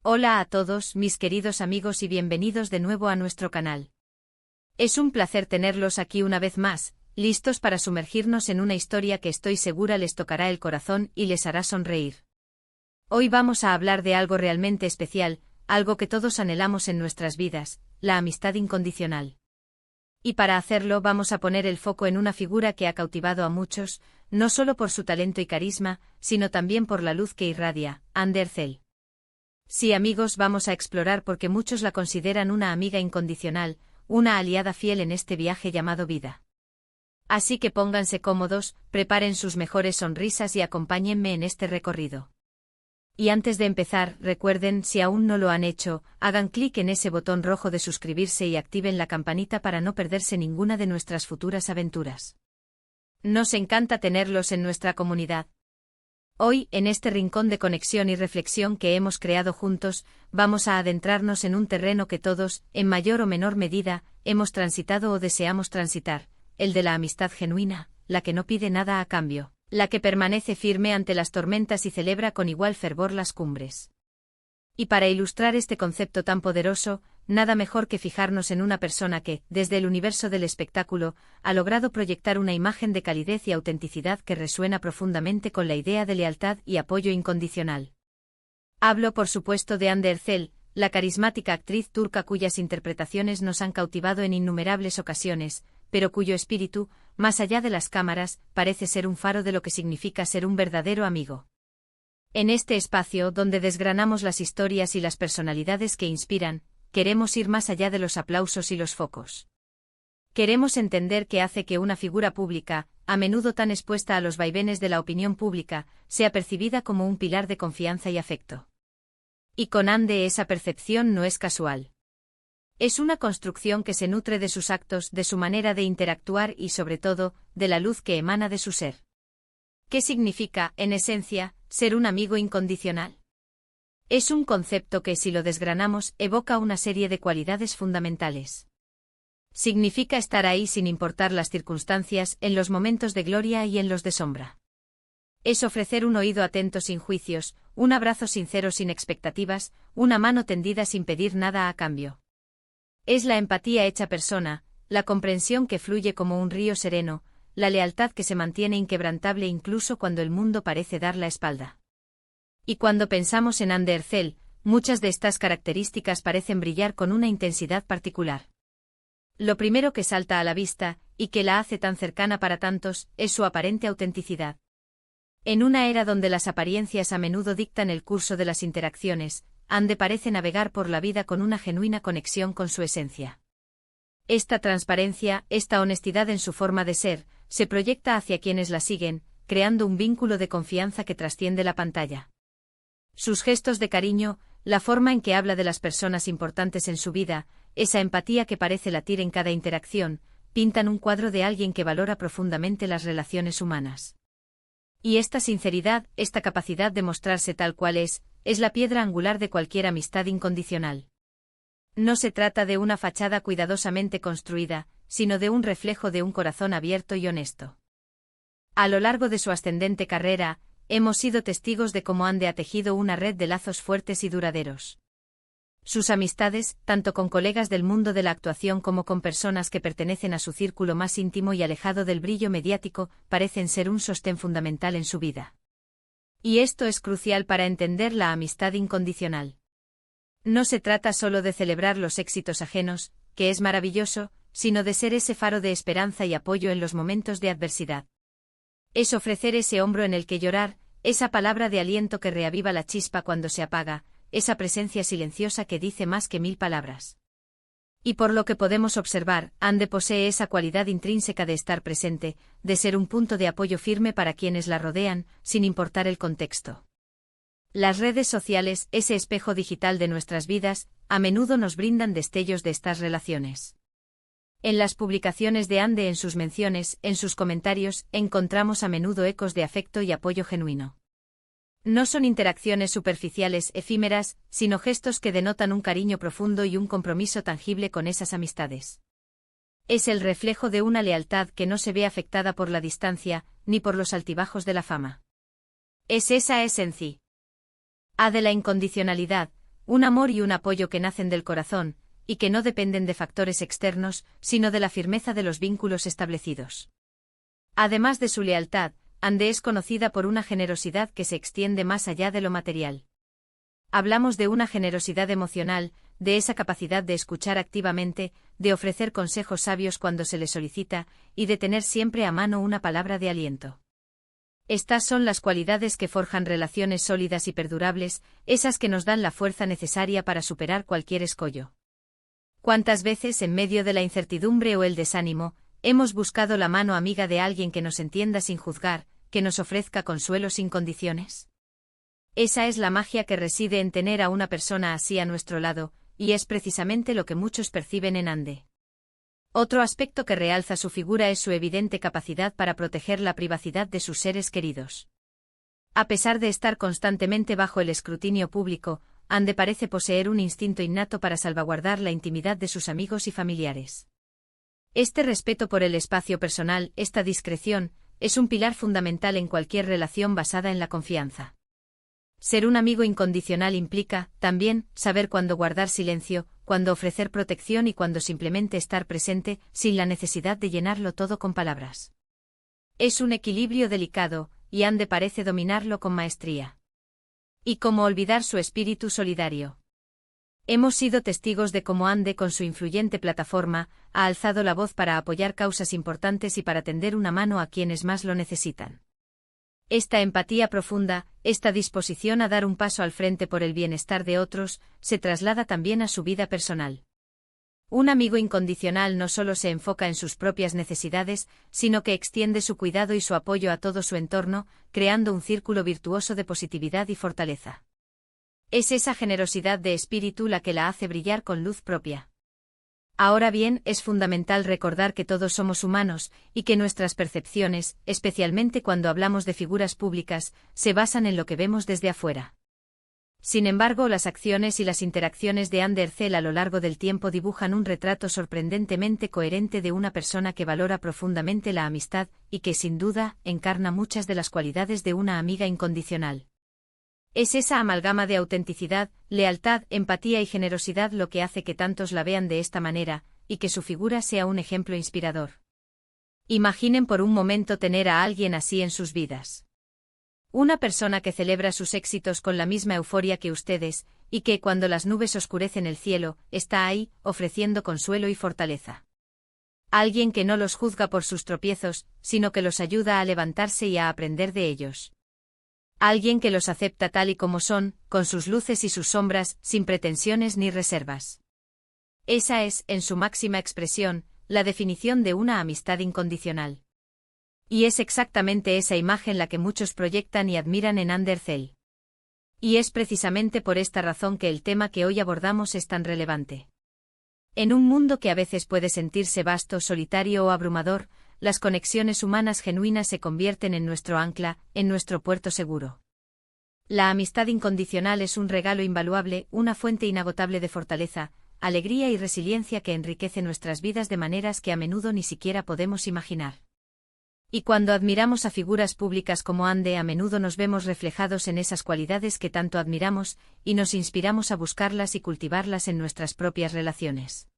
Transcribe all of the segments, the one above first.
Hola a todos, mis queridos amigos, y bienvenidos de nuevo a nuestro canal. Es un placer tenerlos aquí una vez más, listos para sumergirnos en una historia que estoy segura les tocará el corazón y les hará sonreír. Hoy vamos a hablar de algo realmente especial, algo que todos anhelamos en nuestras vidas, la amistad incondicional. Y para hacerlo vamos a poner el foco en una figura que ha cautivado a muchos, no solo por su talento y carisma, sino también por la luz que irradia, Anne Ercel. Sí, amigos, vamos a explorar porque muchos la consideran una amiga incondicional, una aliada fiel en este viaje llamado vida. Así que pónganse cómodos, preparen sus mejores sonrisas y acompáñenme en este recorrido. Y antes de empezar, recuerden, si aún no lo han hecho, hagan clic en ese botón rojo de suscribirse y activen la campanita para no perderse ninguna de nuestras futuras aventuras. Nos encanta tenerlos en nuestra comunidad. Hoy, en este rincón de conexión y reflexión que hemos creado juntos, vamos a adentrarnos en un terreno que todos, en mayor o menor medida, hemos transitado o deseamos transitar, el de la amistad genuina, la que no pide nada a cambio, la que permanece firme ante las tormentas y celebra con igual fervor las cumbres. Y para ilustrar este concepto tan poderoso, nada mejor que fijarnos en una persona que, desde el universo del espectáculo, ha logrado proyectar una imagen de calidez y autenticidad que resuena profundamente con la idea de lealtad y apoyo incondicional. Hablo, por supuesto, de Hande Erçel, la carismática actriz turca cuyas interpretaciones nos han cautivado en innumerables ocasiones, pero cuyo espíritu, más allá de las cámaras, parece ser un faro de lo que significa ser un verdadero amigo. En este espacio, donde desgranamos las historias y las personalidades que inspiran, queremos ir más allá de los aplausos y los focos. Queremos entender qué hace que una figura pública, a menudo tan expuesta a los vaivenes de la opinión pública, sea percibida como un pilar de confianza y afecto. Y con Hande esa percepción no es casual. Es una construcción que se nutre de sus actos, de su manera de interactuar y, sobre todo, de la luz que emana de su ser. ¿Qué significa, en esencia, ser un amigo incondicional? Es un concepto que, si lo desgranamos, evoca una serie de cualidades fundamentales. Significa estar ahí sin importar las circunstancias, en los momentos de gloria y en los de sombra. Es ofrecer un oído atento sin juicios, un abrazo sincero sin expectativas, una mano tendida sin pedir nada a cambio. Es la empatía hecha persona, la comprensión que fluye como un río sereno, la lealtad que se mantiene inquebrantable incluso cuando el mundo parece dar la espalda. Y cuando pensamos en Hande Erçel, muchas de estas características parecen brillar con una intensidad particular. Lo primero que salta a la vista, y que la hace tan cercana para tantos, es su aparente autenticidad. En una era donde las apariencias a menudo dictan el curso de las interacciones, Hande parece navegar por la vida con una genuina conexión con su esencia. Esta transparencia, esta honestidad en su forma de ser, se proyecta hacia quienes la siguen, creando un vínculo de confianza que trasciende la pantalla. Sus gestos de cariño, la forma en que habla de las personas importantes en su vida, esa empatía que parece latir en cada interacción, pintan un cuadro de alguien que valora profundamente las relaciones humanas. Y esta sinceridad, esta capacidad de mostrarse tal cual es la piedra angular de cualquier amistad incondicional. No se trata de una fachada cuidadosamente construida, sino de un reflejo de un corazón abierto y honesto. A lo largo de su ascendente carrera, hemos sido testigos de cómo Hande ha tejido una red de lazos fuertes y duraderos. Sus amistades, tanto con colegas del mundo de la actuación como con personas que pertenecen a su círculo más íntimo y alejado del brillo mediático, parecen ser un sostén fundamental en su vida. Y esto es crucial para entender la amistad incondicional. No se trata solo de celebrar los éxitos ajenos, que es maravilloso, sino de ser ese faro de esperanza y apoyo en los momentos de adversidad. Es ofrecer ese hombro en el que llorar, esa palabra de aliento que reaviva la chispa cuando se apaga, esa presencia silenciosa que dice más que 1000 palabras. Y por lo que podemos observar, Hande posee esa cualidad intrínseca de estar presente, de ser un punto de apoyo firme para quienes la rodean, sin importar el contexto. Las redes sociales, ese espejo digital de nuestras vidas, a menudo nos brindan destellos de estas relaciones. En las publicaciones de Hande, en sus menciones, en sus comentarios, encontramos a menudo ecos de afecto y apoyo genuino. No son interacciones superficiales, efímeras, sino gestos que denotan un cariño profundo y un compromiso tangible con esas amistades. Es el reflejo de una lealtad que no se ve afectada por la distancia, ni por los altibajos de la fama. Es esa esencia. A de la incondicionalidad, Un amor y un apoyo que nacen del corazón, y que no dependen de factores externos, sino de la firmeza de los vínculos establecidos. Además de su lealtad, Ande es conocida por una generosidad que se extiende más allá de lo material. Hablamos de una generosidad emocional, de esa capacidad de escuchar activamente, de ofrecer consejos sabios cuando se le solicita, y de tener siempre a mano una palabra de aliento. Estas son las cualidades que forjan relaciones sólidas y perdurables, esas que nos dan la fuerza necesaria para superar cualquier escollo. ¿Cuántas veces, en medio de la incertidumbre o el desánimo, hemos buscado la mano amiga de alguien que nos entienda sin juzgar, que nos ofrezca consuelo sin condiciones? Esa es la magia que reside en tener a una persona así a nuestro lado, y es precisamente lo que muchos perciben en Ande. Otro aspecto que realza su figura es su evidente capacidad para proteger la privacidad de sus seres queridos. A pesar de estar constantemente bajo el escrutinio público, Ande parece poseer un instinto innato para salvaguardar la intimidad de sus amigos y familiares. Este respeto por el espacio personal, esta discreción, es un pilar fundamental en cualquier relación basada en la confianza. Ser un amigo incondicional implica, también, saber cuándo guardar silencio, cuándo ofrecer protección y cuándo simplemente estar presente, sin la necesidad de llenarlo todo con palabras. Es un equilibrio delicado, y Ande parece dominarlo con maestría. Y cómo olvidar su espíritu solidario. Hemos sido testigos de cómo Ande, con su influyente plataforma, ha alzado la voz para apoyar causas importantes y para tender una mano a quienes más lo necesitan. Esta empatía profunda, esta disposición a dar un paso al frente por el bienestar de otros, se traslada también a su vida personal. Un amigo incondicional no solo se enfoca en sus propias necesidades, sino que extiende su cuidado y su apoyo a todo su entorno, creando un círculo virtuoso de positividad y fortaleza. Es esa generosidad de espíritu la que la hace brillar con luz propia. Ahora bien, es fundamental recordar que todos somos humanos, y que nuestras percepciones, especialmente cuando hablamos de figuras públicas, se basan en lo que vemos desde afuera. Sin embargo, las acciones y las interacciones de Ande Ercel a lo largo del tiempo dibujan un retrato sorprendentemente coherente de una persona que valora profundamente la amistad, y que sin duda, encarna muchas de las cualidades de una amiga incondicional. Es esa amalgama de autenticidad, lealtad, empatía y generosidad lo que hace que tantos la vean de esta manera, y que su figura sea un ejemplo inspirador. Imaginen por un momento tener a alguien así en sus vidas. Una persona que celebra sus éxitos con la misma euforia que ustedes, y que, cuando las nubes oscurecen el cielo, está ahí, ofreciendo consuelo y fortaleza. Alguien que no los juzga por sus tropiezos, sino que los ayuda a levantarse y a aprender de ellos. Alguien que los acepta tal y como son, con sus luces y sus sombras, sin pretensiones ni reservas. Esa es, en su máxima expresión, la definición de una amistad incondicional. Y es exactamente esa imagen la que muchos proyectan y admiran en Ande Ercel. Y es precisamente por esta razón que el tema que hoy abordamos es tan relevante. En un mundo que a veces puede sentirse vasto, solitario o abrumador, las conexiones humanas genuinas se convierten en nuestro ancla, en nuestro puerto seguro. La amistad incondicional es un regalo invaluable, una fuente inagotable de fortaleza, alegría y resiliencia que enriquece nuestras vidas de maneras que a menudo ni siquiera podemos imaginar. Y cuando admiramos a figuras públicas como Ande, a menudo nos vemos reflejados en esas cualidades que tanto admiramos, y nos inspiramos a buscarlas y cultivarlas en nuestras propias relaciones.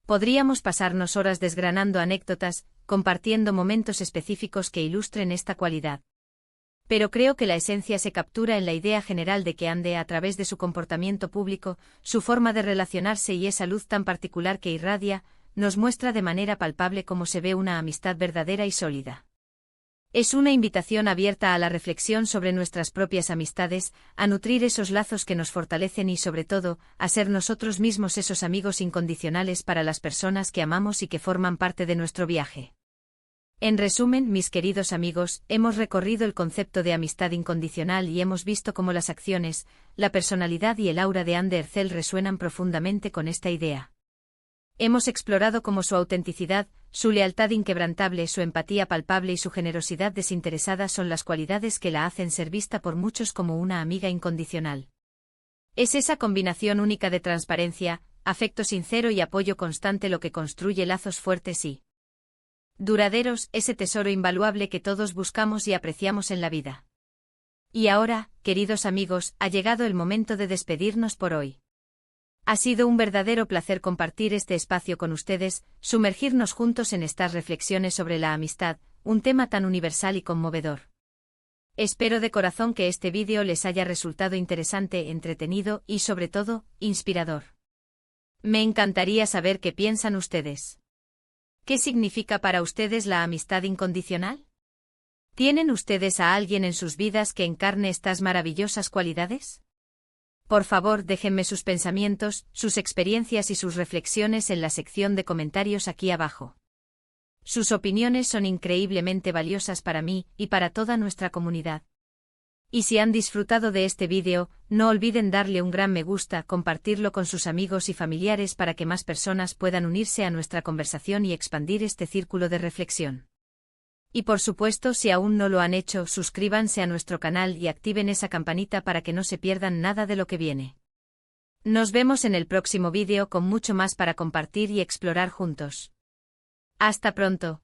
Podríamos pasarnos horas desgranando anécdotas, compartiendo momentos específicos que ilustren esta cualidad. Pero creo que la esencia se captura en la idea general de que Ande, a través de su comportamiento público, su forma de relacionarse y esa luz tan particular que irradia, nos muestra de manera palpable cómo se ve una amistad verdadera y sólida. Es una invitación abierta a la reflexión sobre nuestras propias amistades, a nutrir esos lazos que nos fortalecen y, sobre todo, a ser nosotros mismos esos amigos incondicionales para las personas que amamos y que forman parte de nuestro viaje. En resumen, mis queridos amigos, hemos recorrido el concepto de amistad incondicional y hemos visto cómo las acciones, la personalidad y el aura de Ande Ercel resuenan profundamente con esta idea. Hemos explorado cómo su autenticidad, su lealtad inquebrantable, su empatía palpable y su generosidad desinteresada son las cualidades que la hacen ser vista por muchos como una amiga incondicional. Es esa combinación única de transparencia, afecto sincero y apoyo constante lo que construye lazos fuertes y duraderos, ese tesoro invaluable que todos buscamos y apreciamos en la vida. Y ahora, queridos amigos, ha llegado el momento de despedirnos por hoy. Ha sido un verdadero placer compartir este espacio con ustedes, sumergirnos juntos en estas reflexiones sobre la amistad, un tema tan universal y conmovedor. Espero de corazón que este vídeo les haya resultado interesante, entretenido y, sobre todo, inspirador. Me encantaría saber qué piensan ustedes. ¿Qué significa para ustedes la amistad incondicional? ¿Tienen ustedes a alguien en sus vidas que encarne estas maravillosas cualidades? Por favor, déjenme sus pensamientos, sus experiencias y sus reflexiones en la sección de comentarios aquí abajo. Sus opiniones son increíblemente valiosas para mí y para toda nuestra comunidad. Y si han disfrutado de este vídeo, no olviden darle un gran me gusta, compartirlo con sus amigos y familiares para que más personas puedan unirse a nuestra conversación y expandir este círculo de reflexión. Y por supuesto, si aún no lo han hecho, suscríbanse a nuestro canal y activen esa campanita para que no se pierdan nada de lo que viene. Nos vemos en el próximo vídeo con mucho más para compartir y explorar juntos. Hasta pronto.